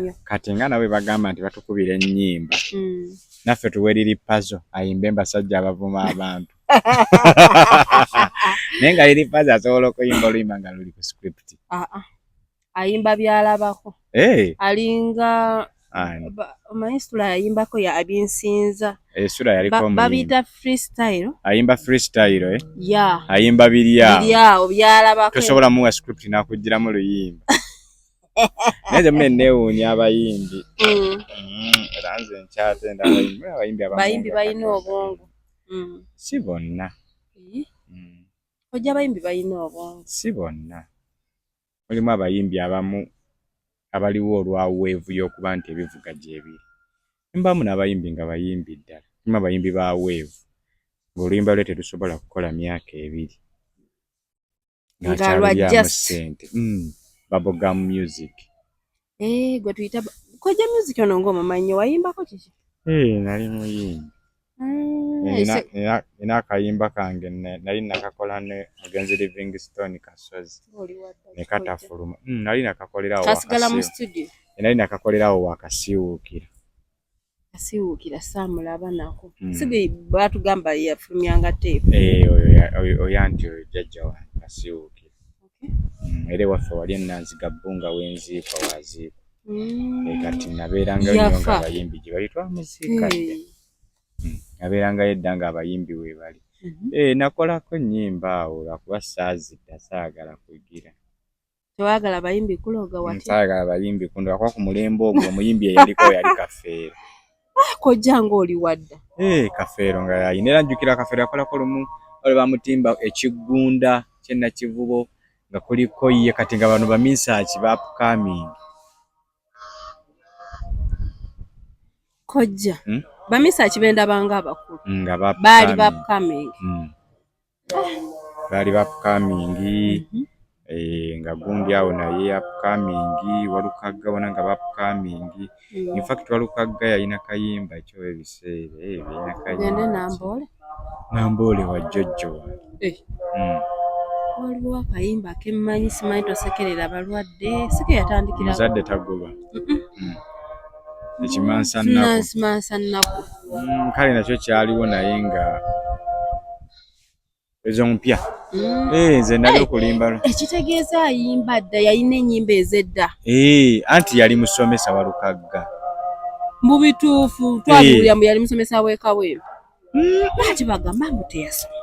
nnyo. Kati nga nawe bagamba nti batukubira ennyimba. Naffe tuweriri puzzle ayimbe basajja abavuma abantu. Nenga iri puzzle asobola okuyimba oluyimba nga luli ku script. Ayimba byalabako. Alinga Maistura ayimbako ya abinsinza. Sura yaliko babita freestyle. Ayimba freestyle Yeah. Ayimba biryao byalabako. Tosobola muwa script nakugira mu luyimba. Neze mnewunya abayimbi. Ranze nchate abayimbi bayina obwongo. Si bonna. Ojja abayimbi bayina obwongo. Si bonna. Mulimu abayimbi abamu abaliwo olwaweevu y'okuba nti ebivuga gyebiri. Mbamu n'abayimbi nga bayimbi ddala. Mulimu abayimbi baaweevu. Ng'oluyimba lwe terusobola kukola myaka ebiri. Nga lwajja sente. Bubblegum music. Gwe tuyita koja music ono ng'omumanyi wayimbako kiki? Nali muyimbi. Ina akayimba kange nali nakakola ne Mugenzi Livingstone Kasozi. Ne katafuluma. Nali nakakolerawo kasigala mu studio. Nali nakakolerawo wakasiwukira. Kasiwukira samulaba nako. Sige batugamba yafulumyanga tape. Oyo anti oyo jjajja wa kasiwukira. Ere waffe wali enanziga bbunga wenziikwa waziikwa. Kati nabeeranga nnyo nga abayimbi gye bali twamuziikadde. Nabeeranga edda nga abayimbi we bali. Nakolako nnyimba awo lwakuba saazidda saagala kugira. Tewagala abayimbi kuloga wati? Saagala abayimbi kundo kwa ku mulembe ogwo omuyimbi eyaliko yali Kafeero. Kojja ng'oli wadda? Kafeero nga yayina era njukira Kafeero yakolako lumu ole bamutimba Ekigunda kye Nakivubo nga kuliko ye kati nga bano bamisaaki ba upcoming. Kojja bamisaaki benda banga abakulu nga baali ba upcoming. Baali ba upcoming. Nga gundi awo naye upcoming Walukagga wona nga ba upcoming. In fact Walukagga yalina kayimba ekyo ebiseera yalina kayimba Namboole wa Jjojjo. Waliwo akayimba kemmanyi simanyi tosekerera balwadde sike yatandikira muzadde tagulwa. Ekimansa nnaku. Kale nakyo kyaliwo naye nga ezo mpya. Nze nali okulimba. Ekitegeeza ayimba dda yalina ennyimba ez'edda. Anti yali musomesa Walukagga. Mu bituufu twabuulira mbu yali musomesa w'ekawempe. Lwaki bagamba mbu teyasoma?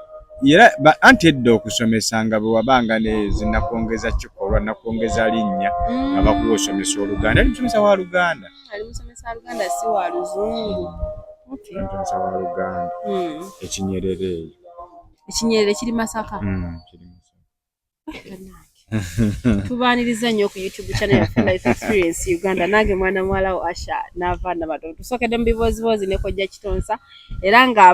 Era anti edda okusomesa nga bwe wabanga ne zinakwongeza kikolwa nakwongeza linnya nga bakuwa osomesa Oluganda. Ali musomesa wa Luganda. Ali musomesa wa Luganda si wa Luzungu. Musomesa wa Luganda. Ekinyerere. Ekinyerere kiri Masaka. Kiri Masaka. Tubaaniriza nnyo ku YouTube channel ya Life Experience Uganda. Nange mwana mwala wa Asha n'abaana bato tusokedde mu bibozibozi ne Kojja Kitonsa era nga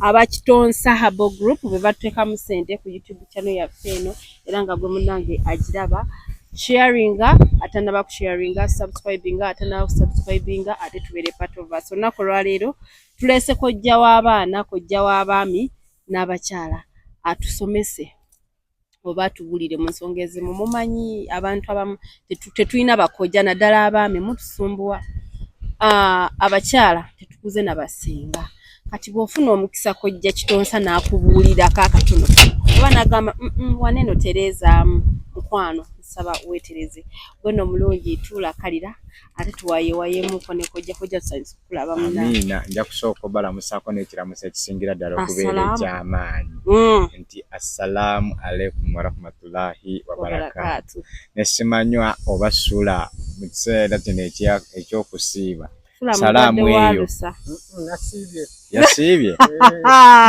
aba Kitonsa Habo Group be batuteekamu ssente ku YouTube channel yaffe eno era nga gwe munnange agiraba sharinga atanaba ku sharinga subscribinga atanaba ku subscribinga ate tubeere part of us. Olunaku olwaleero tulese Kojja w'abaana Kojja w'abaami n'abakyala atusomese oba tubulire mu nsonga ezimu. Mumanyi abantu abamu tetulina bakojja naddala abaami mutusumbuwa. Abakyala tetukuze nabasinga. Kati bw'ofuna omukisa Kojja Kitonsa n'akubuulirako akatono oba n'agamba waneno Tereza mukwano nsaba weetereze gwenno mulungi tuulakalira ate tuwayewayemuko ne Kojja tusanyusa okulaba muna. Amiina nja kusooka obalamusako n'ekiramusa ekisingira ddala okubeera eky'amaanyi nti assalaamu alaikum warahmatullahi wabarakatuh. Ne simanywa oba sula mu kiseera kino ekyokusiiba salaamu eyo yasiibye.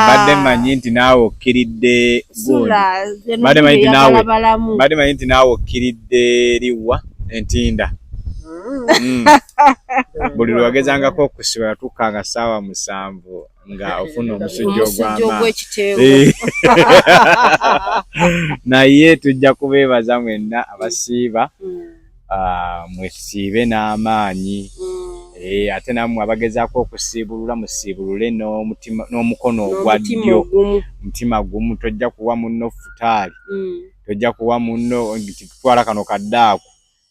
Mbadde manyi nti naawe okkiridde mbadde manyi nti naawe okkiridde liwa Entinda. Buli lwagezangako okusiba yatukkanga ssaawa 7 nga ofuna omusujja ogw'amaanyi. Naye tujja kubeebaza mwenna abasiiba mwesiibe n'amaanyi. Ate nammwe abagezaako okusiibulula musiibulule n'omukono ogwa ddyo mutima gumu. Tojja kuwa munno futaali, tojja kuwa munno tutwala kano kaddaako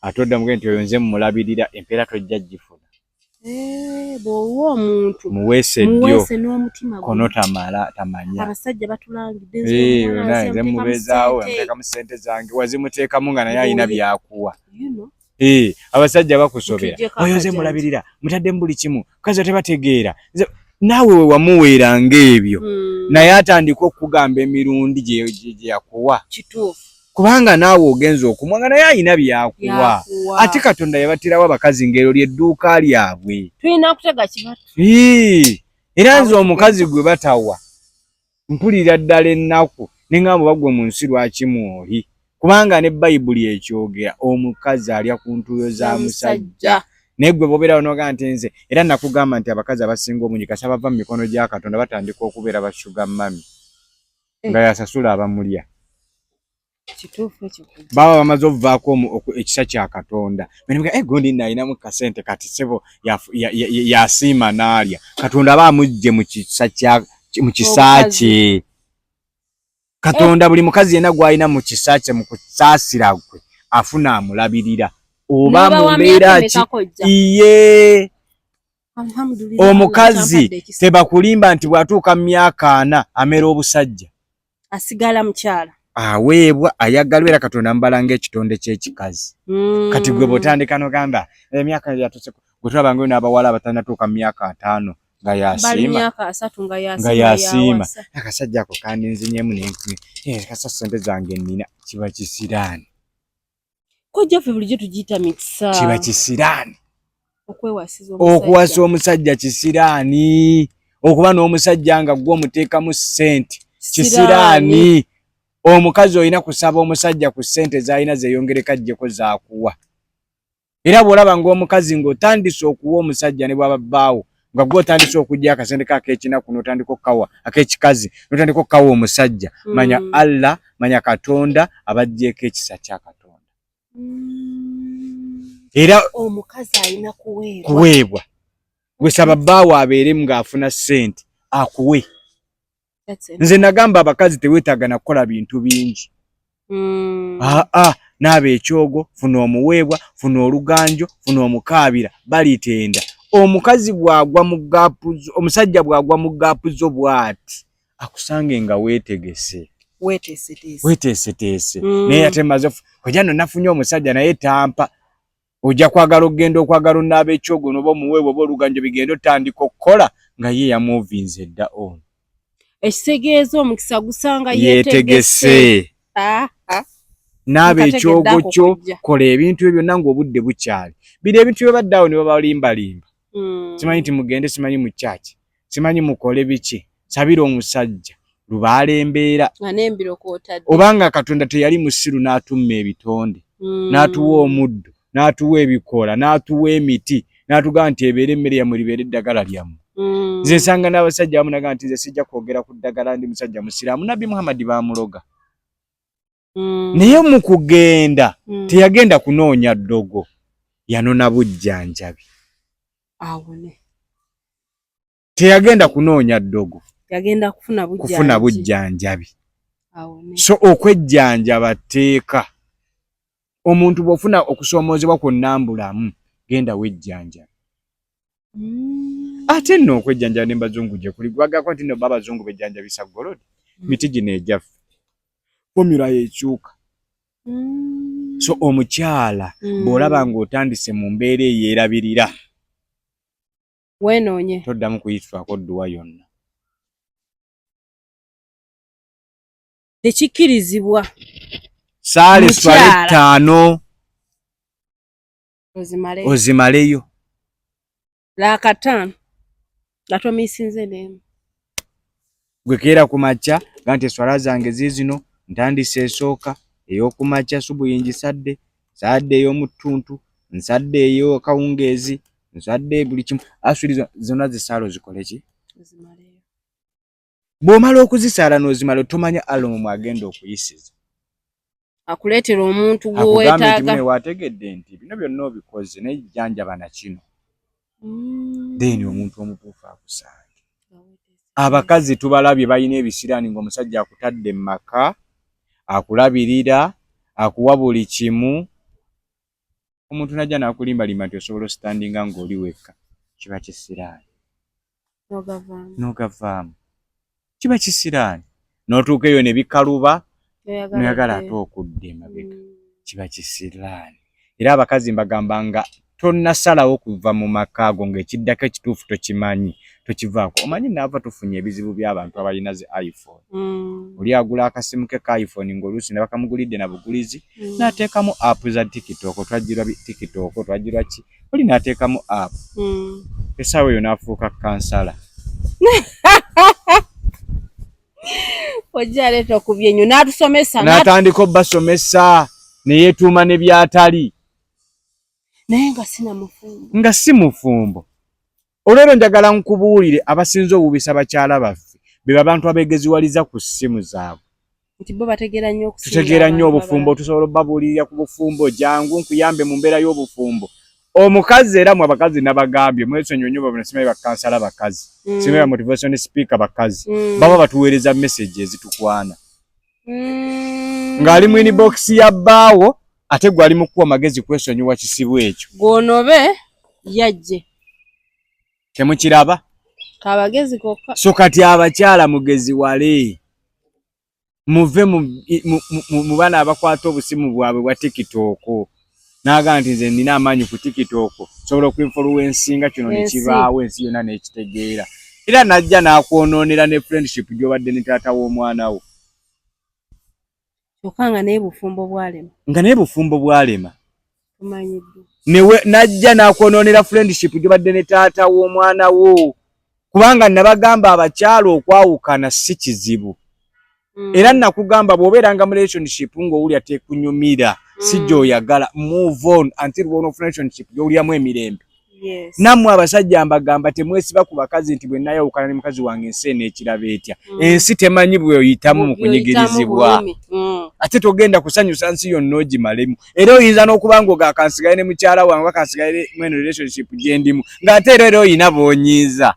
atodda mugende nti oyo nze mulabirira empeera tojja gifuna bw'owa omuntu muweese ddyo n'omutima kono tamanya abasajja batulangidde nze mubeezaawo nteekamu ssente zange wazimuteekamu nga naye alina byakuwa abasajja bakusobera oyo nze mulabirira mutaddemu buli kimu kazi tebategeera naawe we wamuweeranga ebyo naye atandika okukugamba emirundi gye yakuwa kubanga naawe ogenza okumwa nga naye alina byakuwa ate Katonda yabatirawo abakazi ngero ly'edduuka lyabwe tulina okutega kibatu era nze omukazi gwe batawa mpulira ddala ennaku neŋŋamba bagwe mu nsi lwaki mwoli kubanga ne Bayibuli ekyogera omukazi alya ku ntuuyo za musajja naye gwe bobeerawo noga nti nze era nakugamba nti abakazi abasinga obungi kasa bava mu mikono gya Katonda batandika okubeera bashuga mami nga yasasula abamulya baba bamaze okuvaako ekisa kya Katonda gundi nalinamu kasente kati sebo yasiima n'alya Katonda aba amugye mu kisa kye Katonda buli mukazi yenna gw'alina mu kisa kye mu kusaasira gwe afuna amulabirira oba mu mbeera ki iye omukazi tebakulimba nti bw'atuuka mu myaka 4 amera obusajja asigala mukyala aweebwa ayagalwa era Katonda mbala ng'ekitonde ky'ekikazi kati gwe bw'otandika n'ogamba emyaka yatuse gwe tulaba nga n'abawala abatannatuuka mu myaka 5 nga yasiima akasajja ako kandinzinyemu n'enkumi kasa ssente zange nnina kiba kisiraani kojjaffe bulijjo tugiyita mikisa kiba kisiraani okuwasa omusajja kisiraani okuba n'omusajja nga gwe omuteekamu ssente kisiraani omukazi olina kusaba omusajja ku ssente z'alina zeyongereko aggyeko zaakuwa era bw'olaba ng'omukazi ng'otandise okuwa omusajja ne bw'aba bbaawo nga gwe otandise okujja akasente k'ak'ekinaku n'otandika okukawa ak'ekikazi n'otandika okukawa omusajja manya Allah manya Katonda abaggyeko ekisa kya Katonda era omukazi alina kuweebwa gwe saba bbaawo abeere ng'afuna ssente akuwe nze nagamba abakazi teweetaaga na kukola bintu bingi naaba ekyogo funa omuweebwa funa oluganjo funa omukaabira balitenda omukazi bw'agwa mu gaapu omusajja bw'agwa mu gaapu zo bw'ati akusange nga weeteeseteese naye ate maze ojja no nafunye omusajja naye tampa ojja kwagala okugenda okwagala onaaba ekyogo noba omuweebwa oba oluganjo bigenda otandika okukola nga ye yamuvinze dda ono ekitegeeza omukisa gusanga yeetegese naaba ekyogo kyo kola ebintu ebyo byonna ng'obudde bukyali biri ebintu bye badde awo ne babalimbalimba simanyi nti mugende simanyi mu kyaki simanyi mukole biki sabira omusajja lubaala embeera obanga Katonda teyali musiru n'atumma ebitonde n'atuwa omuddo n'atuwa ebikoola n'atuwa emiti n'atugamba nti ebeera emmere yammwe libeera eddagala lyammwe nze nsanga n'abasajja bamunaga nti nze sijja kwogera ku ddagala ndi musajja musiraamu Nabbi Muhammad baamuloga naye mu kugenda teyagenda kunoonya ddogo yanona bujjanjabi teyagenda kunoonya ddogo yagenda kufuna bujjanjabi so okwejjanjaba tteeka omuntu bw'ofuna okusoomoozebwa kwonna mbulamu genda wejjanjaba ate nno okwejjanjaba ne bazungu gye kuli gwagako nti nno babazungu bejjanjabisa golodi miti gino egyaffe formula yekyuka so omukyala bw'olaba ng'otandise mu mbeera eyeerabirira wenoonye toddamu kuyitwako dduwa yonna tekikkirizibwa saale swale 5 ozimaleyo laakataano nga tomiisinze n'emu gwe keera ku makya nga nti eswala zange ziizino ntandise esooka ey'okumakya subuhi ngisadde nsadde ey'omutuntu nsadde ey'akawungeezi nsadde buli kimu asuli zonna zisaalo zikole ki bw'omala okuzisaala n'ozimala tomanya alomu mwagenda okuyisiza akuleetera omuntu gweweetaaga wategedde nti bino byonna obikoze naye jjanjaba na kino then omuntu omutuufu akusange abakazi tubalabye balina ebisiraani ng'omusajja akutadde mu maka akulabirira akuwa buli kimu omuntu najja nakulimba limba nti osobola standinga ng'oli wekka kiba kisiraani n'ogavaamu kiba kisiraani n'otuuka eyo ne bikaluba noyagala ate okudda emabega kiba kisiraani. Era abakazi mbagamba nga tonnasalawo kuva mu maka ago ng'ekiddako ekituufu tokimanyi tokivaako. Omanyi naava tufunye ebizibu by'abantu abalina zi iPhone. Oli agula akasimu ke ka iPhone ng'oluusi ne bakamugulidde na bugulizi n'ateekamu app za TikTok, twajjirwa TikTok, twajjirwa ki, oli n'ateekamu app. Essaawa eyo n'afuuka kansala. Ojja aleeta okubye nnyo n'atusomesa n'atandika obbasomesa ne yeetuuma ne byatali. Naye nga si mufumbo. Olwero njagala nkubuulire abasinze obubisa bakyala baffe be abantu abeegeziwaliza ku ssimu zaabwe. Nti bo bategeera nnyo okusinga. Tutegeera nnyo obufumbo, tusobola obbabuulirira ku bufumbo, jangu nkuyambe mu mbeera y'obufumbo. Omukazi era mu abakazi nabagambye mwesonyiwe nnyo babona simanyi bakansala bakazi. Simanyi ba motivation speaker bakazi. Baba batuweereza message ezitukwana. Ng'ali mu inbox ya bbaawo ate gwe ali mu kuwa magezi kwesonyiwa kisibu ekyo. Gwonobe yajje. Temukiraba? Kabagezi kokka. So kati abakyala mugezi wale. Muve mu bana abakwata obusimu bwabwe bwa TikTok. Naga nti nze nina amaanyi ku TikTok. Sobola okuinfluencinga kino ne kibaawo ensi yonna n'ekitegeera. Era najja n'akwonoonera ne friendship gy'obadde ne taata w'omwana wo. Okanga naye bufumbo bwalema. Nga naye bufumbo bwalema. Tumanyidde. Newe najja n'akwonoonera friendship gy'obadde ne taata w'omwana wo. Kubanga nabagamba abakyala okwawukana si kizibu. Era nakugamba bw'obeeranga mu relationship ng'owulya tekunyumira si gy'oyagala, move on until wona relationship gy'owulyamu emirembe. Yes. Nammwe abasajja mbagamba temwesiba ku bakazi nti bwe nayawukana ne mukazi wange ensi eneekiraba etya. Ensi temanyi bw'oyitamu mu kunyigirizibwa. Ate togenda kusanyusa nsi yonna ogimalemu. Era oyinza n'okuba ng'ogakansigaye ne mukyala wange bakansigaye mweno relationship gye ndimu ng'ate era oyina b'onyiiza.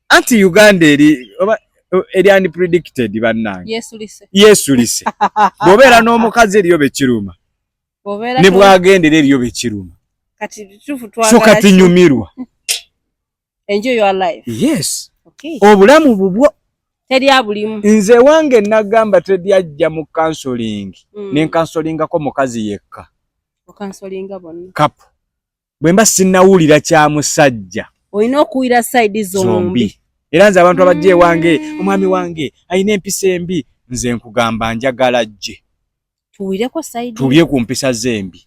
Anti Uganda eri unpredicted bannange. Yesulise. Bw'obeera n'omukazi eriyo bekiruma. Ne bwagendera eriyo bekiruma. So kati nyumirwa. Enjoy your life. Yes. Okay. Obulamu bubwo. Teri abulimu. Nze wange nagamba tediyajja mu counseling. Ne counselingako mukazi yekka. Counselinga bonna. Kapu. Bwe mba sinnawulira kya musajja. Oyina okuwira side zombi. Era nze abantu abajje wange, omwami wange ayina empisa embi, nze nkugamba njagala jje. Tuwireko side. Tulye ku mpisa zembi.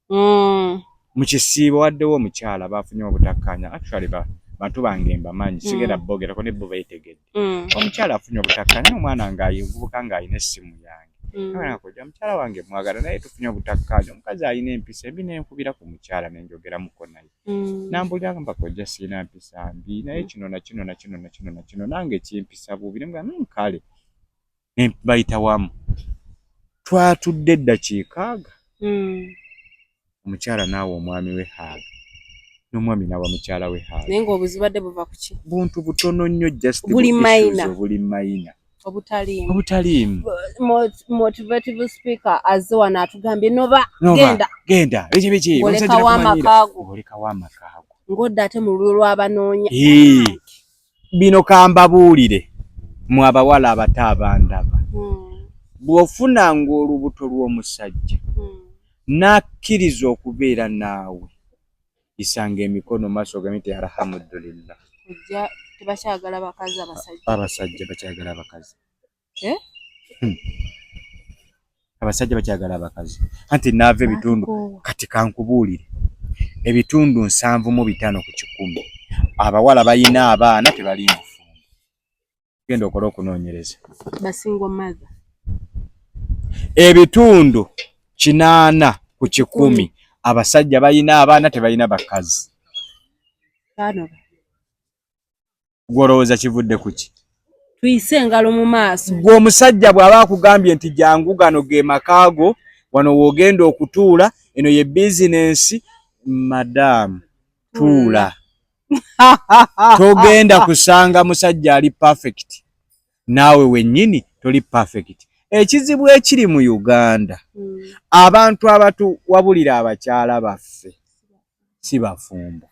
Mu kisiibo waddewo omukyala bafunye obutakkanya. Actually bantu bange mbamanyi sigera bogerako ne bo beetegedde. Omukyala afunye obutakkanya n'omwana ng'ayivubuka ng'ayina essimu yange. Abana kujja mukyala wange mwagala naye tufunye obutakkanya. Omukazi ayina empisa embi n'enkubira ku mukyala n'enjogeramuko naye. Nambulira ngamba kojja sirina mpisa mbi naye kino na kino nange kimpisa bubi ne ngamba kale. Ne bayita wamu. Twatudde eddakiika aga. Omukyala naawe omwami we haaga. N'omwami nawa mukyala we haaga. Naye ng'obuzibadde buva ku ki? Buntu butono nnyo just buli mayina. Buli mayina. Obutaliimu. Motivative speaker azze wano atugambye nova genda biki oleka w'amakaago ng'odda ate mu lulwo lw'abanoonya. Bino kambabuulire mu abawala abato abandaba. Bw'ofunanga olubuto lw'omusajja n'akkiriza okubeera naawe isanga emikono maaso gamwe nti alhamdulillah. Tebakyagala bakazi abasajja bakyagala abakazi. Abasajja bakyagala abakazi. Anti naava ebitundu kati kankubuulire. Ebitundu 75 ku 100 abawala bayina abaana tebali mufumbo. Genda okola okunoonyereza. Basingo mother. Ebitundu 80 ku 100 abasajja bayina abaana tebalina bakazi. Gwolowooza kivudde kuki? Tuyise engalo mu maaso. Gwe omusajja bw'aba akugambye nti jangu gano ge makaago wano woogenda okutuula eno ye bizinensi, madamu tuula. Togenda kusanga musajja ali perfect. Naawe wennyini toli perfect. ekizibu ekiri mu Uganda abantu abatuwabulira abakyala baffe si bafumbo.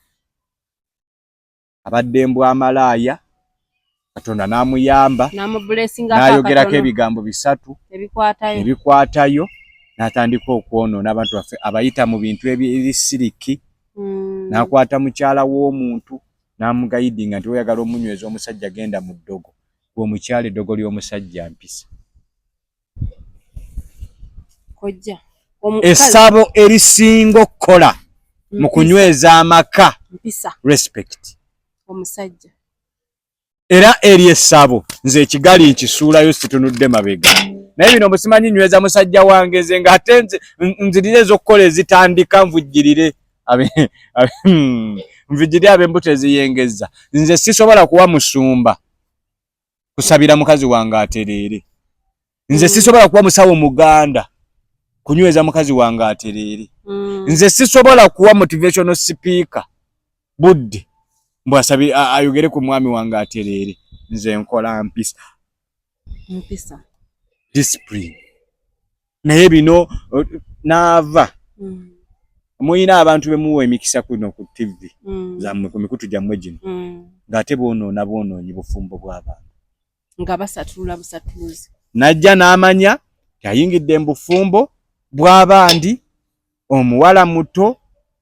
Abadde mbwa amalaaya Katonda n'amuyamba n'ayogerako ebigambo 3 ebikwatayo n'atandika okwonoona abantu baffe abayita mu bintu ebisiriki n'akwata mukyala w'omuntu n'amugayidinga nti oyagala omunyweza omusajja genda mu ddogo omukyala eddogo ly'omusajja mpisa. Essabo erisinga okukola mu kunyweza amaka respect omusajja era eri essabo nze ekigali nkisuulayo situnudde mabega naye bino musimanyi nyweza musajja wange nze ng'ate nzirire ez'okukola ezitandika nvujjirire nvujjirire ab'embuto eziyengezza. Nze sisobola kuwa musumba kusabira mukazi wange atereere. Nze sisobola kuwa musawo muganda kunyweza mukazi wange atereere. Nze sisobola kuwa motivational speaker budde mbwasabi ayogere ku mwami wange atereere. Nze nkola mpisa discipline. Naye bino naava muyina abantu bemuwa emikisa kuno ku TV zammwe ku mikutu gyammwe gino ng'ate boonoonyi bufumbo bw'abantu nga basatulula busatuluzi. Najja n'amanya tayingidde mu bufumbo bw'abandi. Omuwala muto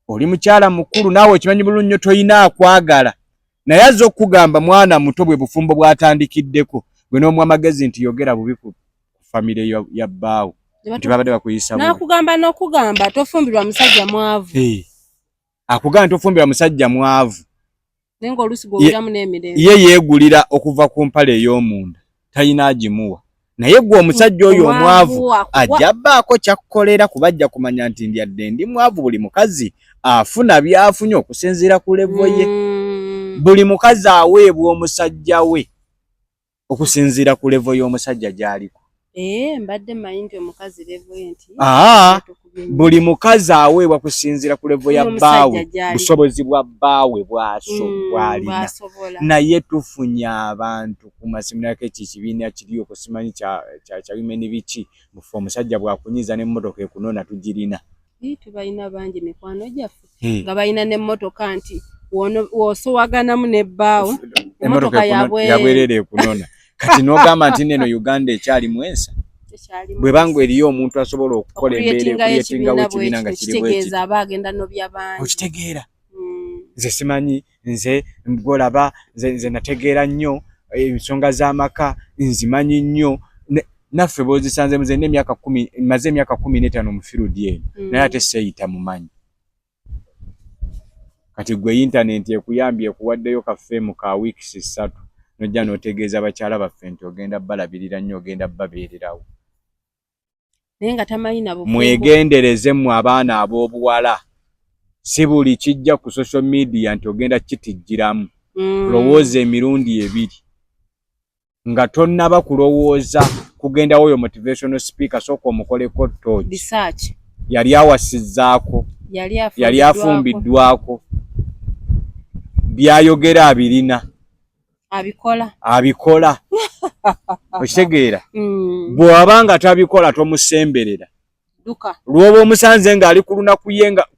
oli mukyala mukulu naawe okimanyi bulungi nnyo toyina akwagala naye azza okugamba mwana muto bwe bufumbo bwatandikiddeko gwe n'omuwa amagezi nti yogera bubi ku famire ya bbaawo nti babadde bakuyisa n'okugamba tofumbirwa musajja mwavu. Akugamba tofumbirwa musajja mwavu naye ng'oluusi gw'owuliramu n'emirembe ye yeegulira okuva ku mpale ey'omunda talina agimuwa. Naye gwe omusajja oyo omwavu ajja bbaako kyakkolera kuba ajja kumanya nti ndyadde ndi mwavu. Buli mukazi afuna byafunye okusinziira ku levo ye. Buli mukazi aweebwa omusajja we okusinziira ku levo y'omusajja gy'aliko. Mbadde mmanyi nti omukazi levo ye nti buli mukazi aweebwa kusinziira ku levo ya bbaawe busobozi bwa bbaawe bw'alina. Naye tufunye abantu ku maseminariko ekibiina kiri okusimanyi kya women biki mufe omusajja bwakunyiza n'emmotoka ekunona tugirina. Tubalina bangi mikwano gyaffe nga balina n'emmotoka nti wosowaganamu ne bbaawe emmotoka yabwerere ekunona. Kati n'ogamba nti neno Uganda ekyalimu ensa bwe bangu eriyo omuntu asobola okukola embeera okuyetingawo ekibiina nga kiri bwekiti okitegeera. Nze simanyi nze ngolaba nze nategeera nnyo ensonga z'amaka nzimanyi nnyo naffe boozisanze muze n'emyaka 10 maze emyaka 15 mu field eno naye ate seeyita mumanyi. Kati gwe internet ekuyambye ekuwaddeyo kafeemu ka weeks 3 nojja n'otegeeza abakyala baffe nti ogenda balabirira nnyo ogenda babeererawo. Naye nga tamanyi nabo mwegendereze mu abaana ab'obuwala si buli kijja ku social media nti ogenda kitijjiramu. Lowooza emirundi 2 nga tonnaba kulowooza kugenda oyo motivational speaker sooka omukoleko torch yali awasizzaako yali afumbiddwako byayogera abirina abikola okitegeera. Bw'abanga tabikola tomusemberera lwoba omusanze ng'ali ku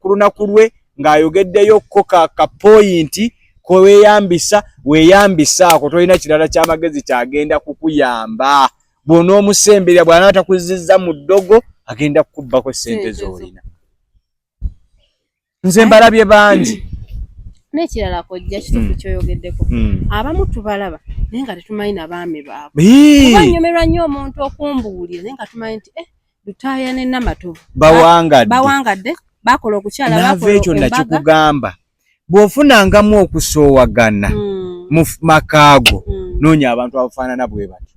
lunaku lwe ng'ayogeddeyo ko ka poyinti kweweeyambisa weeyambisaako tolina kirala ky'amagezi kyagenda kukuyamba. Bw'onoomusemberera bw'anaaba takuzizza mu ddogo agenda kukubbako ssente z'olina. Nze mbalabye bangi. N'ekirala kojja kituufu kyoyogeddeko abamu tubalaba naye nga tetumanyi n'abaami baabwe. Kuba nnyomerwa nnyo omuntu okumbuulira naye nga tumanyi nti Lutaaya ne Namatovu bawangadde bakola okukyala bakola ekyo nakikugamba. Bw'ofunangamu okusoowagana mu makaago noonya abantu abafaanana bwe bati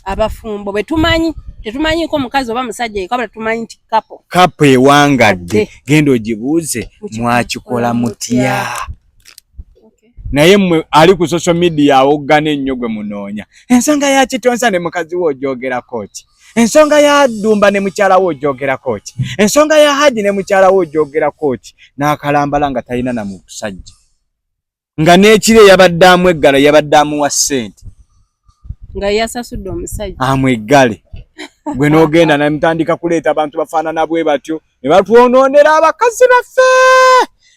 abafumbo bwe tumanyi tetumanyiiko mukazi oba musajja yekabula tumanyi nti kapo ewangadde genda ogibuuze mwakikola mutya. Naye mmwe ali ku social media awoggana ennyo gwe munoonya ensonga ya Kitonsa ne mukazi we ogyogerako ki, ensonga ya Ddumba ne mukyala we ogyogerako ki, ensonga ya Haji ne mukyala we ogyogerako ki. N'akalambala nga talina na musajja nga n'ekire yabadde amueggala yabadde amuwa ssente nga yasasudde omusajja amweggale gwe n'ogenda namutandika kuleeta abantu bafaanana bwe batyo ne batwonoonera abakazi baffe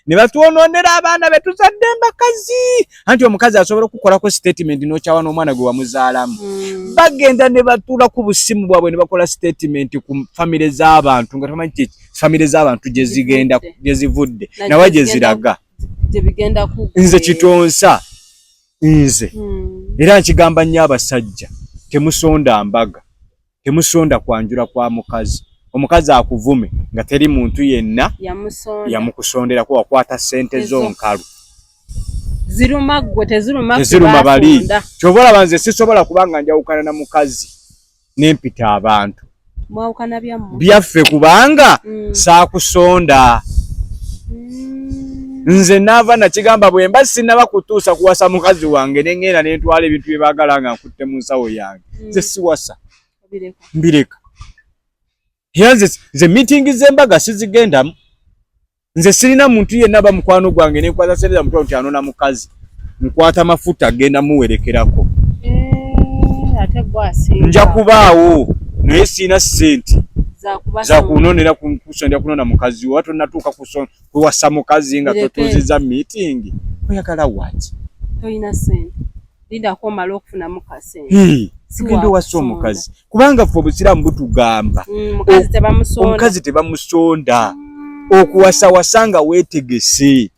ne batwonoonera abaana be tuzadde mbakazi anti omukazi asobola okukolako statement n'okyawa n'omwana gwe wamuzaalamu bagenda ne batuula ku busimu bwabwe ne bakola statement ku famire z'abantu nga tamanyi kiki famire z'abantu gye zigenda gye zivudde nawe gye ziraga nze Kitonsa nze era nkigamba nnyo abasajja temusonda mbaga temusonda kwanjula kwa mukazi omukazi akuvume nga teri muntu yenna yamukusondera ko wakwata sente zonkalu ziruma gwe teziruma bali kyobola banze sisobola kubanga njawukana na mukazi nempita abantu mwawukana byaffe kubanga saakusonda nze nava nakigamba bwemba sinaba kutuusa kuwasa mukazi wange nengenda nentwala ebintu bye baagala nga nkutte mu nsawo yange nze siwasa mbireka era nze meeting z'embaga sizigendamu nze sirina muntu yenna aba mukwano gwange nenkwata sente za mutwalo nti anona mukazi nkwata mafuta genda muwerekerako nja kubaawo naye sirina ssente za kunonera kusondera kunona mukazi wo tonatuuka kuwasa mukazi nga totuuziza meeting oyagala waki toyina ssente linda komala okufuna mukasente sigenda wasa omukazi kubanga ffe obusiraamu butugamba omukazi tebamusonda okuwasawasa nga weetegese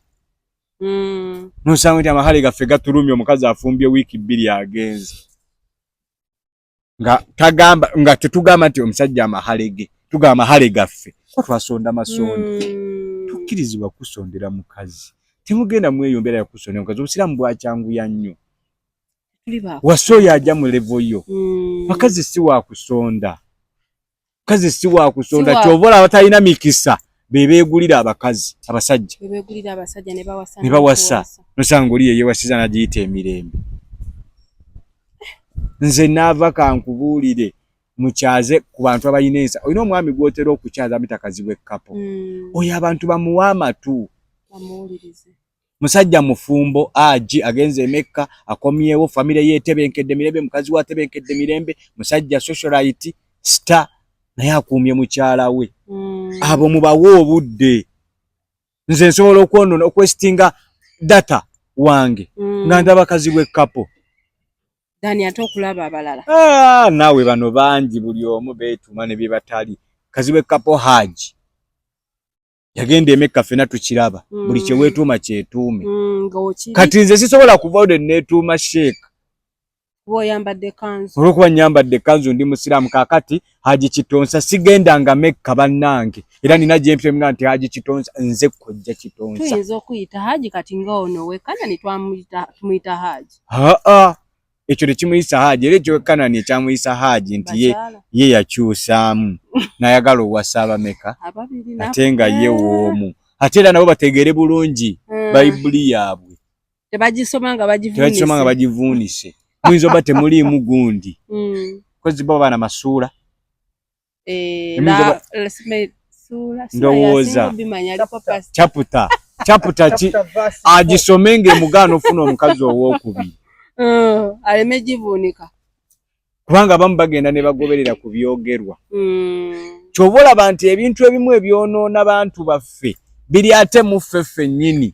nosanga nti amahale gaffe gatulumye omukazi afumbye wiiki 2 agenze nga tetugamba nti omusajja amahale ge tugamba amahale gaffe ko twasonda masondo tukkirizibwa kusondera mukazi temugenda mweyombera yakusondera mukazi obusiraamu bwakyanguya nnyo wasoya ajja mu level yo bakazi si wa kusonda kazi si wa kusonda kyovola abatalina mikisa bebeegulira abakazi abasajja ne bawasa nosanga oli yeyewasiza nagiyita emirembe nze naava kankubuulire mukyaze ku bantu abalina ensa olina omwami gwotera okukyaza mitakazibwa ekkapo oyo abantu bamuwa amatu musajja mufumbo aji agenze emekka akomyewo famire yetebenkedde mirembe mukazi wa tebenkedde mirembe musajja socialite star naye akumye mukyala we abo mubawo obudde nze nsobola okwonona okwestinga data wange nga ndaba kazi w'ekkapo dani ate okulaba abalala naawe bano bangi buli omu beetuma ne bye batali kazi w'ekkapo haji yagenda emekka ffena tukiraba buli kye weetuuma kyetuume kati nze sisobola kuvaawo ne neetuuma sheeka olwokuba nyambadde kanzu ndi musiraamu kaakati Haji Kitonsa sigendanga mekka bannange era nina gyempya nga nti Haji Kitonsa nze kojja Kitonsa tuyinza okuyita Haji kati nga ono wekanani tumuyita Haji ekyo tekimuyisa Haji era ekyo wekanani ekyamuyisa Haji nti ye yakyusaamu nayagala owasa abameka ate nga ye woomu ate era nabo bategeere bulungi bayibuli yaabwe tebagisoma nga bagivuunise muyinza oba temuliimu gundi kozi bo baana masuula ndowooza chaputa ki agisome ng'emugaana ofuna omukazi owookubiri aleme givuunika kubanga abamu bagenda ne bagoberera ku byogerwa kyoba olaba nti ebintu ebimu ebyonoona bantu baffe biri ate muffe ffennyini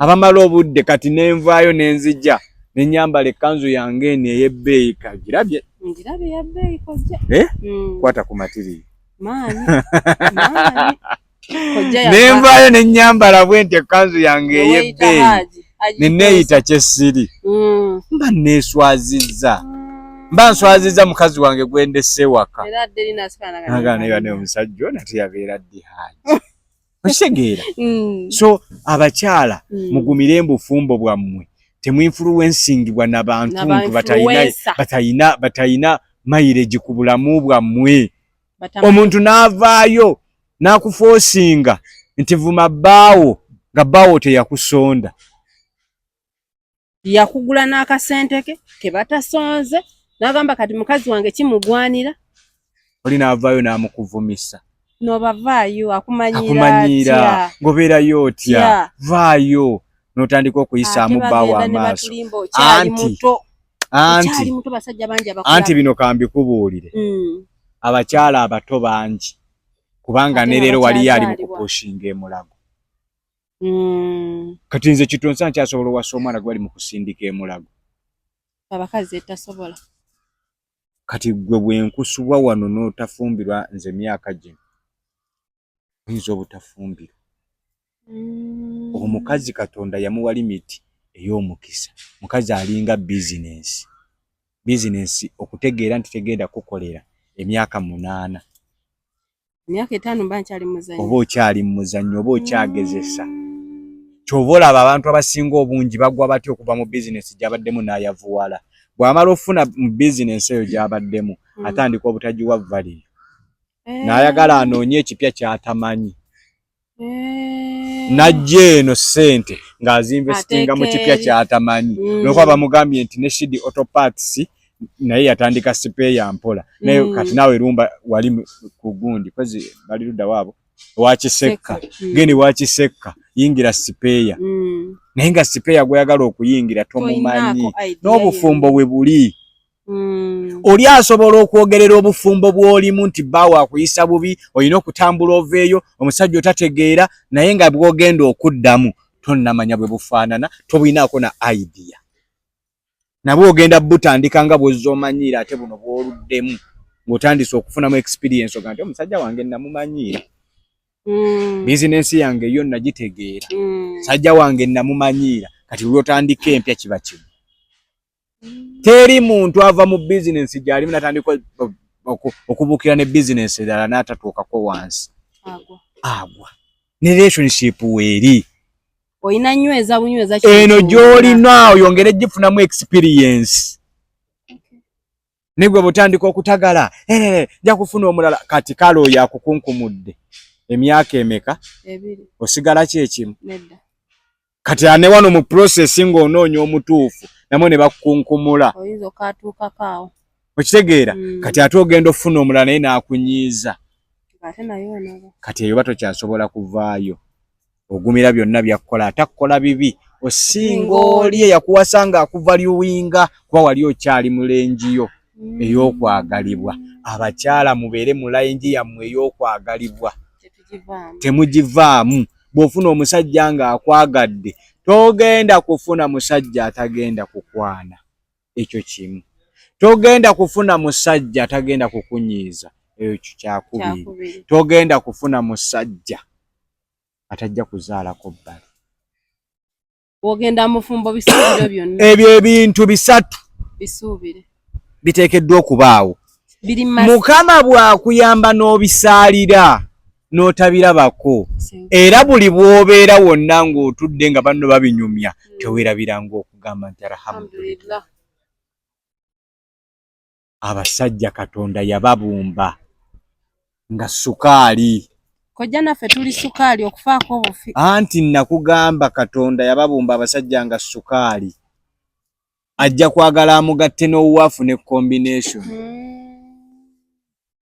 abamala obudde kati nenvaayo nenzijja nenyambala ekkanzu yange eno ey'ebbeeyi kagirabye ya bbeeyi kojja kwata ku matiri nenvaayo nenyambala bwenti ekkanzu yange ey'ebbeeyi neneeyita kyessiri mba neeswazizza mba nswazizza mukazi wange gwendese waka nagala naye bane omusajja ona teyabeera ddi Haji okitegeera so abakyala mugumire embufumbo bwammwe temwinfluensingibwa n'abantu batayina mayireji ku bulamu bwammwe omuntu n'avaayo n'akufoosinga nti vuma bbaawo nga bbaawo teyakusonda yakugula n'akasente ke kebatasonze n'agamba kati mukazi wange kimugwanira oli n'avaayo n'amukuvumisa n'obavaayo akumanyiira ngobeerayo otya vaayo n'otandika okuyisaamu bbaawo amaaso anti anti bino kambikubuulire abakyala abato bangi kubanga ne leero waliyo ali mu kupushinga emulago. Kati nze Kitonsa nkyasobola owasa omwana gwali mu kusindika emulago. Abakazi etasobola. Kati gwe bwenkusubwa wano n'otafumbirwa nze myaka gino oyinza obutafumbirwa. Omukazi Katonda yamuwa limiti ey'omukisa. Mukazi alinga bizinesi okutegeera nti tegenda kukolera emyaka 8. Emyaka 5 mba nkyali muzannyo. Oba okyali muzannyo oba okyagezesa. Kyova olaba abantu abasinga obungi bagwa bati okuva mu bizinesi gy'abaddemu n'ayavuwala. Bw'amala ofuna mu bizinesi eyo gy'abaddemu atandika obutagiwa value. N'ayagala anoonye ekipya ky'atamanyi. Najja eno ssente ng'azinvestinga mu kipya ky'atamanyi. N'okuba bamugambye nti ne Shidi Auto Parts naye yatandika sipeeya mpola. Naye kati naawe Lumba wali ku gundi kwezi bali ludda waabo wakisekka. Geni wakisekka yingira sipeeya. Naye nga sipeeya gweyagala okuyingira tomumanyi. N'obufumbo bwe buli. Oli asobola okwogerera obufumbo bw'olimu nti bbaawo akuyisa bubi, olina okutambula oveeyo, omusajja otategeera, naye nga bw'ogenda okuddamu tonnamanya bwe bufaanana, tobulinaako na idea. Nabwe ogenda butandika nga bw'ozoomanyiira ate buno bw'oluddemu ng'otandise okufunamu experience oga nti omusajja wange namumanyiira. Bizinensi yange yo nagitegeera. Sajja wange namumanyiira. Kati lw'otandika empya kiba kimu. Teri muntu ava mu bizinensi gy'alimu natandika okubuukira ne bizinensi endala n'atatuukako wansi. Agwa. Ne relationship weeri. Oyina nyweza bunyweza eno gy'olina oyongere gifunamu experience. Nigwe butandika okutagala nja kufuna omulala kati kale oyo akukunkumudde emyaka emeka 2 osigala ki ekimu nedda. Kati ane wano mu process ng'onoonya omutuufu namwe ne bakunkumula oyinza okatuuka kaawo okitegeera. Kati ate ogenda ofuna omulala naye n'akunyiiza. Ate nayo nabo kati eyo batokyasobola kuvaayo. Ogumira byonna byakkola atakola bibi osinga oli eyakuwasanga akuvaluwinga kuba wali okyali mu lenjiyo ey'okwagalibwa. Abakyala mubeere mu lenji yammwe ey'okwagalibwa. Temugivaamu. Bw'ofuna omusajja ng'akwagadde togenda kufuna musajja atagenda kukwana. Ekyo kimu. Togenda kufuna musajja atagenda kukunyiiza. Ekyo kyakubiri. Togenda kufuna musajja atajja kuzaalako bbali. Ogenda mufumbo bisuubiro byonna. Ebyo ebintu 3 bisuubire biteekeddwa okubaawo. Mukama bw'akuyamba n'obisaalira n'otabirabako era buli bw'obeera wonna ng'otudde nga banno babinyumya teweerabiranga okugamba nti alhamdulillah. Abasajja Katonda yababumba nga sukaali. Kojja naffe tuli sukaali okufaako obufi. Anti nakugamba Katonda yababumba abasajja nga sukaali. Ajja kwagala amugatte n'owaafu ne combination.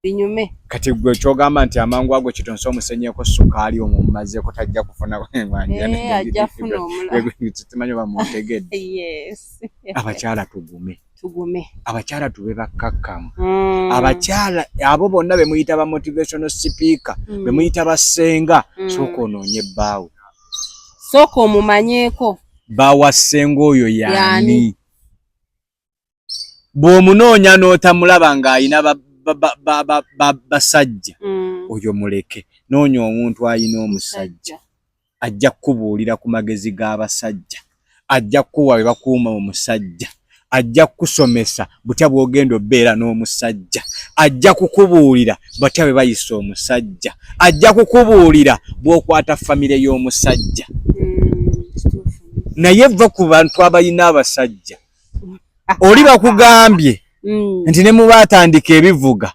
Binyume. Kati gwe kyogamba nti amangu ago Kitonsa omusenyeeko sukaali omumazeeko tajja kufuna kwengwanja. Ajja funa omulala. Tumanyi bamutegedde. Yes. Abakyala tugume. Abakyala tube bakkakkamu. Abakyala abo bonna be muyita ba motivational speaker, be muyita basenga, sooka onoonye bbaawo. Sooka omumanyeeko. Baawa ssenga oyo yaani. Bw'omunoonya n'otamulaba ng'ayina basajja oyo muleke. Noonya omuntu ayina omusajja. Ajja kukubuulira ku magezi g'abasajja. Ajja kukuwa bwe bakuuma omusajja. Ajja kusomesa butya bw'ogenda obbeera n'omusajja. Ajja kukubuulira butya bwe bayisa omusajja. Ajja kukubuulira bw'okwata famire y'omusajja. Naye vva ku bantu abalina abasajja. Oli bakugambye nti ne mubaatandika ebivuga.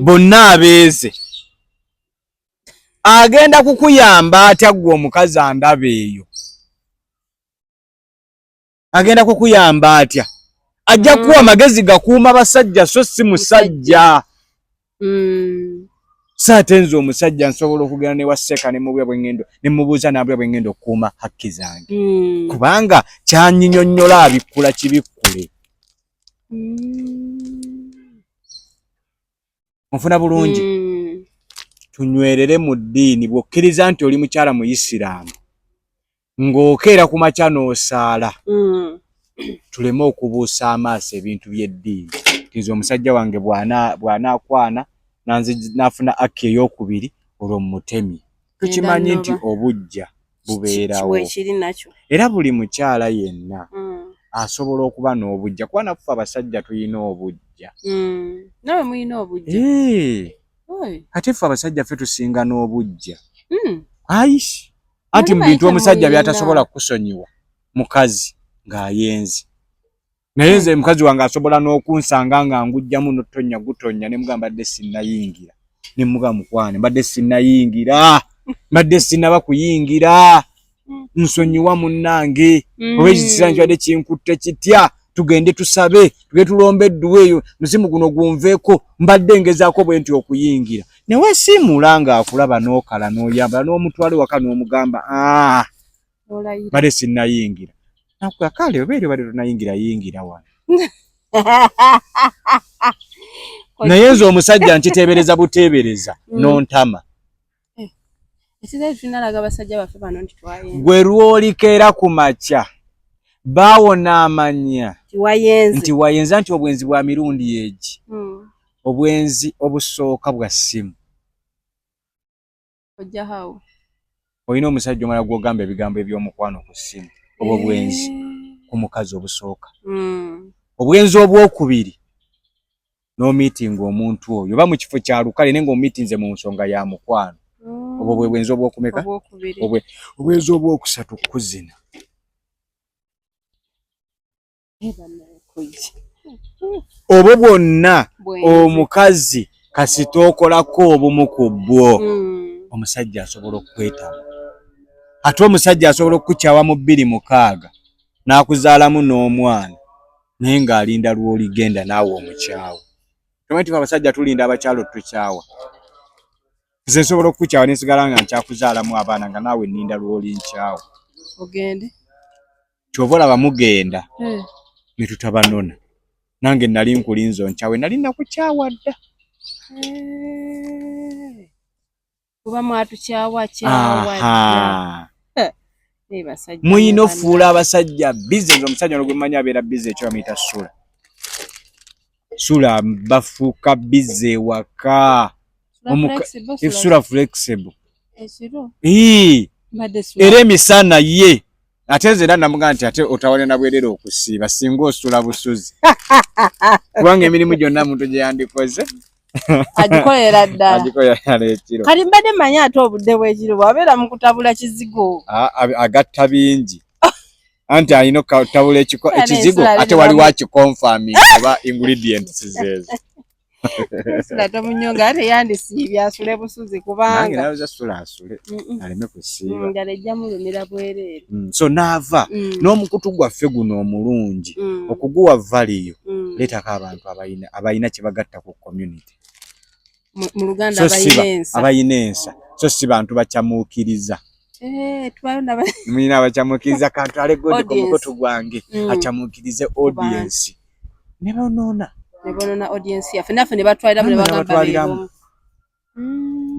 Bonna abeeze. Agenda kukuyamba atya ggwe omukazi andaba eyo. Agenda kukuyamba atya. Ajja kuwa amagezi gakuuma basajja so si musajja. Saatenzo omusajja nsobola okugenda ne waseka ne mubya bwengendo ne mubuuza nabya bwengendo okuuma hakki zange kubanga kyanyinyonnyola abikula kibikkule Mufuna bulungi tunywerere mu ddiini bw'okkiriza nti oli mukyala mu Isiraamu ng'okeera ku makya n'osaala tuleme okubuusa amaaso ebintu by'eddiini nti omusajja wange bw'anaakwana n'afuna akki ey'okubiri olwo mutemi tukimanyi nti obujja bubeerawo era buli mukyala yenna asobola okuba n'obujja kuba naffe abasajja tulina obujja nawe mulina obujja ate ffe abasajja ffe tusinga n'obujja aishi anti mu bintu omusajja by'atasobola kusonyiwa mukazi ng'ayenze naye nze mukazi wange asobola n'okunsanga nga ngujjamu n'otonya gutonya ne mugamba mbadde sinnayingira ne mugamba mukwane mbadde sinnayingira mbadde sinnaba kuyingira nsonyiwa munnange oba ekisira nkibadde kinkutte kitya tugende tusabe tuge tulombe edduwa eyo muzimu guno gunveeko mbadde ngezaako bwe nti okuyingira newe siimula ng'akulaba n'okala n'oyambala n'omutwale waka n'omugamba mbadde sinnayingira nakuga kale obeeri obadde tonayingira yingira wano naye nze omusajja nkiteebereza buteebereza n'ontama gwe lwolikeera ku makya baawona amanya nti wayenza nti obwenzi bwa mirundi egi obwenzi obusooka bwa ssimu olina omusajja omala gw'ogamba ebigambo eby'omukwano ku ssimu obwo bwenzi ku mukazi obusooka obwenzi obwokubiri n'omiitinga omuntu oyo oba mu kifo kya lukale naye ng'omiitinze mu nsonga ya mukwano obwo bwe bwenzi obwokumeka obwenzi obwokusatu kuzina obwo bwonna omukazi kasita okolako obumu ku bwo omusajja asobola okukwetaba ate omusajja asobola okukukyawa mu 26 n'akuzaalamu n'omwana naye ng'alinda lw'oligenda naawe omukyawa tomanyi nti abasajja tulinda abakyalo tukyawa nze nsobola okukukyawa ne nsigala nga nkyakuzaalamu abaana nga naawe nninda lw'olinkyawa ogende kyova olaba mugenda ne tutabanona nange nali nkulinza onkyawe nali nakukyawa dda kuba mwatukyawa kyawa muyina ofuula abasajja bize nze omusajja ono gwe mmanyi abeera bize ekyo bamuyita sula bafuuka bize waka sula flexible era emisana ye ate nze era namugaa nti ate otawale na bwerere okusiiba singa osula busuzi kubanga emirimu gyonna muntu gye yandikoze agikolera ddala ekiro kati mbadde manyi ate obudde bw'ekiro bwabeera mu kutabula kizigo agatta bingi anti alina okutabula ekizigo ate waliwo akikonfaming oba ingredients zeezo sula munyonga ate yandisiibye asule busuzi kubanga naza sula asule aleme kusiiba ngala ejja mulumira bwereere so naava n'omukutu gwaffe guno omulungi okuguwa valiyo leetako abantu abayina kye bagatta ku community mu Luganda abayina ensa so si bantu bakyamuukiriza mulina abakyamuukiriza kantu alegodi ku mukutu gwange akyamuukirize audience ne bonoona audience yaffe naffe ne batwaliramu ne bagamba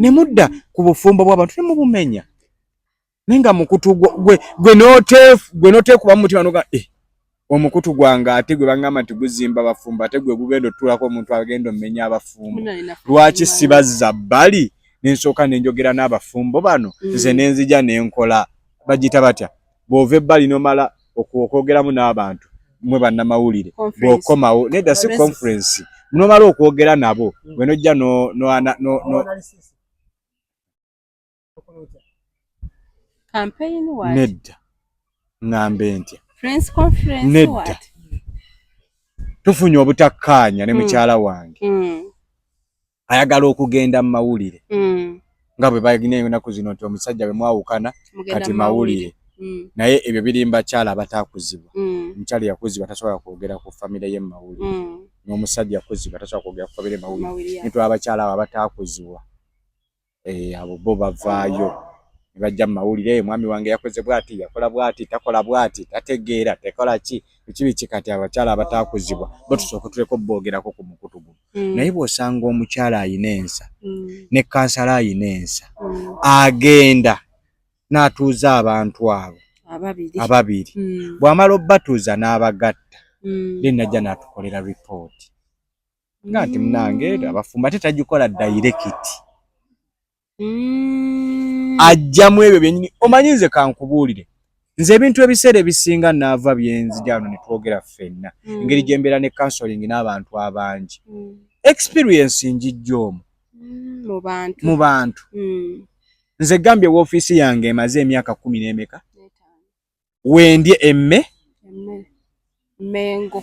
ne mudda ku bufumbo bw'abantu ne mubumenya naye nga mukutu gwe nooteekubamu mutima noga omukutu gwange ate gwe bagamba nti guzimba abafumbo ate gwe gugenda otuulako omuntu agenda omenya abafumbo lwaki sibazza bbali nensooka nenjogera n'abafumbo bano nze nenzija nenkola bagita batya bw'ova ebbali nomala okwogeramu n'abantu mwe bannamawulire bw'okomawo nedda si conference nomala okwogera nabo gwe nojja nedda ŋŋambe ntya nedda tufunye obutakkaanya ne mukyala wange ayagala okugenda mu mawulire nga bwe bagina ennaku zino nti omusajja bwe mwawukana kati mawulire naye ebyo biri mbakyala abatakuzibwa omukyala yakuzibwa tasobola kwogera ku famire ye mawulire n'omusajja yakuzibwa tasobola kwogera ku famire mawulire nitwe abakyala abo abatakuzibwa abo bo bavaayo bajja mu mawulire mwami wange yakoze bwati yakola bwati takola bwati tategeera tekola ki biki kati abakyala abatakuzibwa bo tusooka tuleko boogerako ku mukutu guno naye bw'osanga omukyala ayina ensa ne kansala ayina ensa agenda n'atuuza abantu abo ababiri bw'amala obbatuuza n'abagatta najja n'atukolera ripooti nga nti munange abafumba ate tagikola direct ajjamu ebyo byennyini omanyi nze kankubuulire nze ebintu ebiseera ebisinga naava byenzija wano ne twogera ffenna engeri gye mbeera ne counseling n'abantu abangi experience njijja omwo mu bantu nze gambye woofiisi yange emaze emyaka 10 n'emeka wendye mengo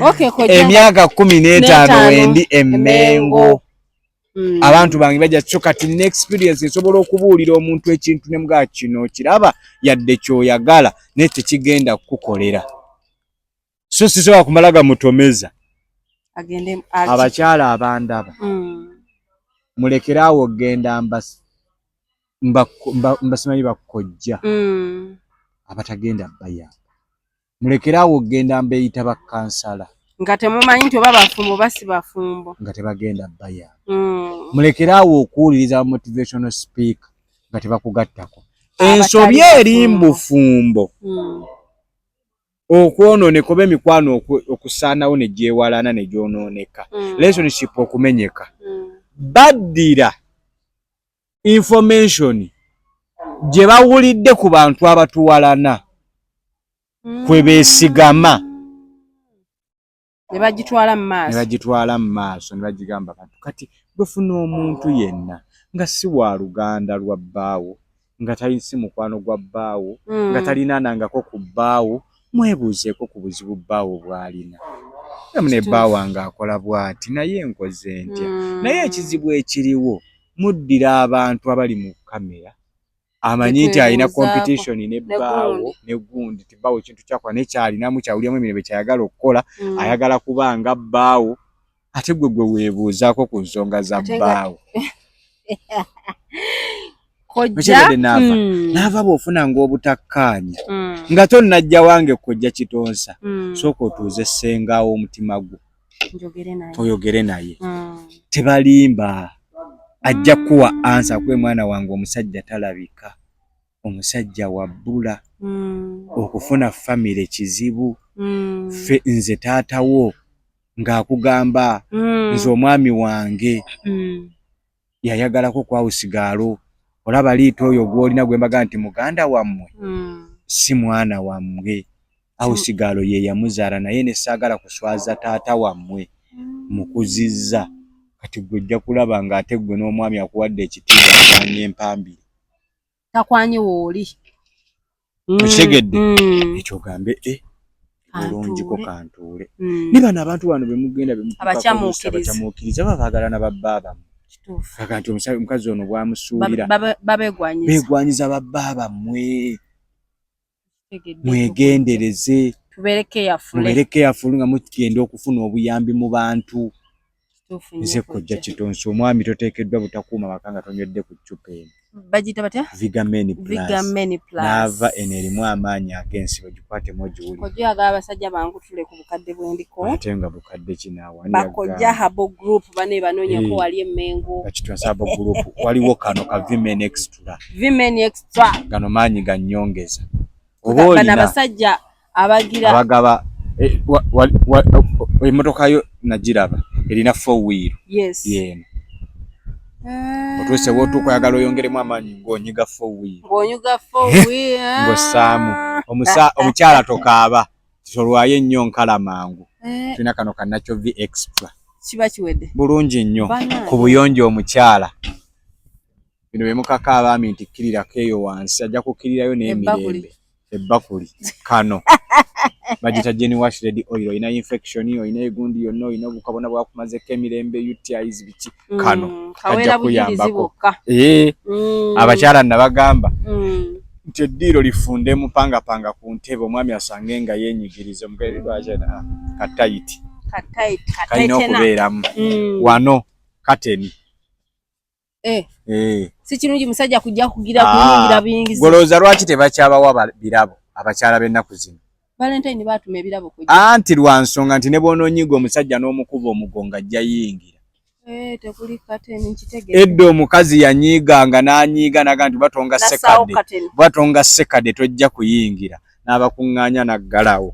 okay emyaka 15 wendi emmengo abantu bangi bajja kyo kati ne experience nsobola okubuulira omuntu ekintu ne mga kino kiraba yadde kyoyagala ne tekigenda kukolera so sisobola kumalaga mutomeza agende abakyala abandaba mulekerawo genda mbasimanyi bakojja abatagenda baya mulekerawo genda mbeyita bakansala nga temumanyi nti oba bafumbo basi bafumbo nga tebagenda baya mulekerawo okuwuliriza motivational speaker nga tebakugattako ensobi eri mbufumbo okwonooneka oba emikwano okusaanawo ne gyewalana ne gyonooneka relationship okumenyeka baddira information gye bawulidde ku bantu abatuwalana kwe beesigama ne bagitwala mu maaso ne bagigamba bantu kati bwefuna omuntu yenna nga si wa luganda lwa bbaawo nga talina si mukwano gwa bbaawo nga talinanangako ku bbaawo mwebuuzeeko ku buzibu bbaawo bw'alina ne bbaawo nga akola bw'ati naye nkoze ntya naye ekizibu ekiriwo muddira abantu abali mu kamera amanyi nti alina competition ne bbaawo ne gundi ti bbaawo ekintu kyakola nekyalinamu kyawuliramu emirembe kyayagala okukola ayagala kubanga bbaawo ate gwe weebuuzaako ku nsonga za bbaawo kojja naava bw'ofuna ng'obutakkaanya nga tonnajja wange kojja kitonsa sooka otuuze ssengawo omutima gwo oyogere naye tebalimba ajja kuwa ansa kwe mwana wange omusajja talabika omusajja wabbula okufuna family kizibu fe nze taatawo ng'akugamba nze omwami wange yayagalako kwawusigaalo olaba liito oyo gw'olina gwe mbaga nti muganda wammwe si mwana wammwe awusigaalo ye yamuzaala naye ne saagala kuswaza taata wammwe mukuzizza kati gwejja kulaba ng'ate gwe n'omwami akuwadde ekitiibwa akwanye empambire takwanye wooli ekitegedde ekyo ogambe olungiko kantuule ne bano abantu bano bemugenda abakyamuukiriza baba baagala na babbaabamwe kaka nti omukazi ono bwamusuulira beegwanyiza babbaabamwe mwegendereze mubeere careful nga mugenda okufuna obuyambi mu bantu nze kojja kitonsa omwami toteekeddwa butakuuma maka nga tonywedde ku ccupa eno bagiyita batya Vigameni Plus naava eno erimu amaanyi ag'ensi bagikwatemu ogiwulire kojja oyagala abasajja bangutule ku bukadde bwendiko ate nga bukadde kinaawa bakojja habo group bane banoonyako wali emmengo bakitwasa habo group waliwo kano ka Vimen Extra gano maanyi ga nnyongeza oba olina abasajja abagira abagaba emmotoka yo nagiraba erina 4 wheel yeeno otwese wotuuka oyagala oyongeremu amaanyi ng'onyiga 4 wheel ng'ossaamu omukyala tokaaba tolwayo ennyo nkala mangu tulina kano kannakyo V Extra kiba kiwedde bulungi nnyo ku buyonjo omukyala bino bemukaka abaami nti kkiriraako eyo wansi ajja kukkirirayo n'emirembe ebbakuli kano bagita Genuwash Red Oil oyina infection oyina egundi yonna oyina obukabona bwakumazeko emirembe UTIs biki kano ajja kuyambako abakyala nabagamba nti eddiiro lifunde mupangapanga ku ntebe omwami asange nga yeenyigiriza omugeredwajena katayiti kalina okubeeramu wano kateni si kirungi musajja kujja kugira kuyingira biyingiza golooza lwaki tebakyabawa birabo abakyala b'ennaku zino Valentine baatuma ebirabo kujja anti lwa nsonga nti ne bw'onoonyiga omusajja n'omukuba omugongo ajja yiyingira tekuli kateni nkitegeeza edda omukazi yanyiiganga n'anyiiga naga nti batonga ssekadde tojja kuyingira n'abakuŋŋaanya naggalawo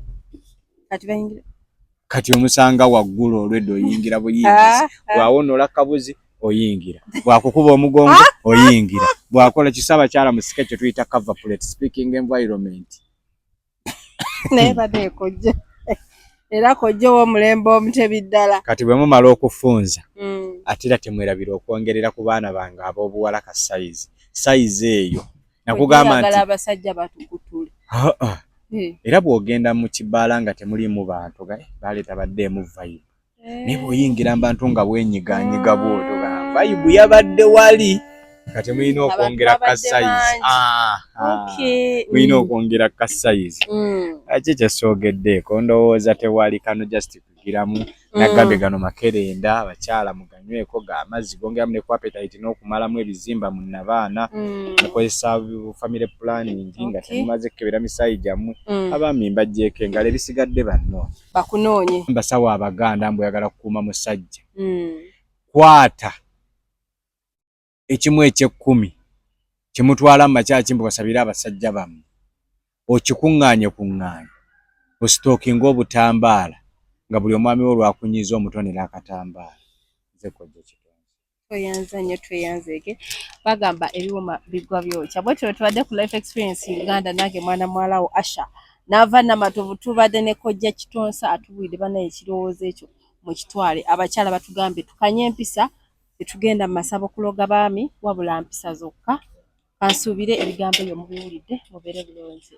kati omusanga waggulu olwedda oyingira buyingizi bwawonola kabuzi oyingira bwakukuba omugongo oyingira bwakola kisabakyala musike kye tuyita cover plate speaking environment naye badde kojja era kojja w'omulembe omutebi ddala kati bwe mumala okufunza ate era temwerabira okwongerera ku baana bange ab'obuwala ka sayizi eyo nakugamba nti abasajja batukutule era bw'ogenda mu kibaala nga temulimu bantu baleeta baddeemu vibe naye bw'oyingira bantu nga bwenyiganyiga bw'oto vibe yabadde wali kati mulina okwongera ka sayizi mulina okwongera ka sayizi aki kyesoogeddeeko ndowooza tewali kano just kugiramu nagambe gano makerenda abakyala muganyweko g'amazzi gongeramu ne ku appetite n'okumalamu ebizimba mu nabaana mukozesa family planning nga temumaze kukebera misaayi gyammwe abaami mbaggyeko engalo ebisigadde banno bakunoonye mbasawo abaganda mbwe oyagala kukuuma musajja kwata ekimu eky'ekkumi kimutwala mu makyaki mbu basabire abasajja bammwe okikuŋŋaanye ositookinga obutambaala nga buli omwami wo lwakunyiza omutonera akatambaala nze kojja kitonzi tweyanzeege bagamba ebiwuma bigwa byokya bwetyo tubadde ku life experience Uganda nange mwana mwalawo Asha n'ava Namatovu tubadde ne kojja Kitonsa atubuulidde banaye ekirowoozo ekyo mu kitwale abakyala batugambe tukanye empisa tetugenda mu masabo kuloga baami wabula mpisa zokka kansuubire ebigambo ebyo mubiwulidde mubeere bulungi